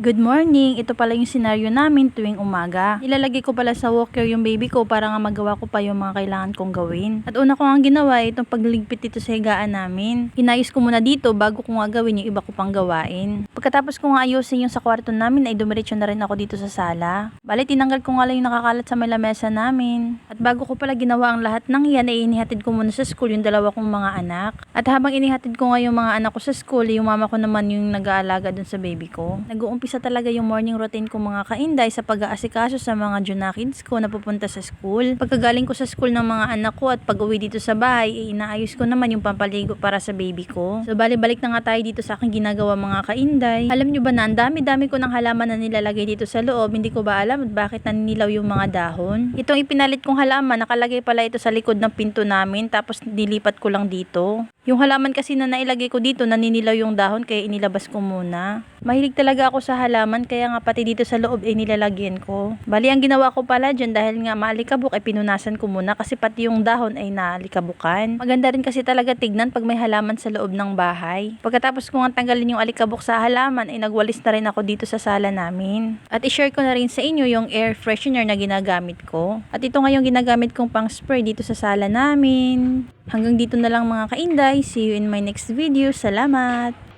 Good morning! Ito pala yung senaryo namin tuwing umaga. Nilalagay ko pala sa walker yung baby ko para nga magawa ko pa yung mga kailangan kong gawin. At una ko nga ginawa itong pagligpit dito sa higaan namin. Hinayos ko muna dito bago ko nga gawin yung iba ko pang gawain. Pagkatapos ko nga ayusin yung sa kwarto namin ay dumiretso na rin ako dito sa sala. Bale, tinanggal ko nga lang yung nakakalat sa may lamesa namin. At bago ko pala ginawa ang lahat ng yan ay inihatid ko muna sa school yung dalawa kong mga anak. At habang inihatid ko nga yung mga anak ko sa school, yung mama ko naman yung nag-aalaga dun sa baby ko. Nag-uumpisa talaga yung morning routine ko mga kainday sa pag-aasikaso sa mga junakids ko na pupunta sa school. Pagkagaling ko sa school ng mga anak ko at pag-uwi dito sa bahay, inaayos ko naman yung pampaligo para sa baby ko. So balik na nga tayo dito sa aking ginagawa mga kainday. Alam nyo ba na ang dami-dami ko ng halaman na nilalagay dito sa loob, hindi ko ba alam at bakit naninilaw yung mga dahon. Itong ipinalit kong halaman, nakalagay pala ito sa likod ng pinto namin tapos nilipat ko lang dito. Yung halaman kasi na nailagay ko dito, naninilaw yung dahon kaya inilabas ko muna. Mahilig talaga ako sa halaman kaya nga pati dito sa loob ay nilalagyan ko. Bali, ang ginawa ko pala dyan dahil nga maalikabok ay pinunasan ko muna kasi pati yung dahon ay naalikabukan. Maganda rin kasi talaga tignan pag may halaman sa loob ng bahay. Pagkatapos ko nga tanggalin yung alikabok sa halaman ay nagwalis na rin ako dito sa sala namin. At i-share ko na rin sa inyo yung air freshener na ginagamit ko. At ito nga yung ginagamit kong pang spray dito sa sala namin. Hanggang dito na lang mga kainday. See you in my next video. Salamat!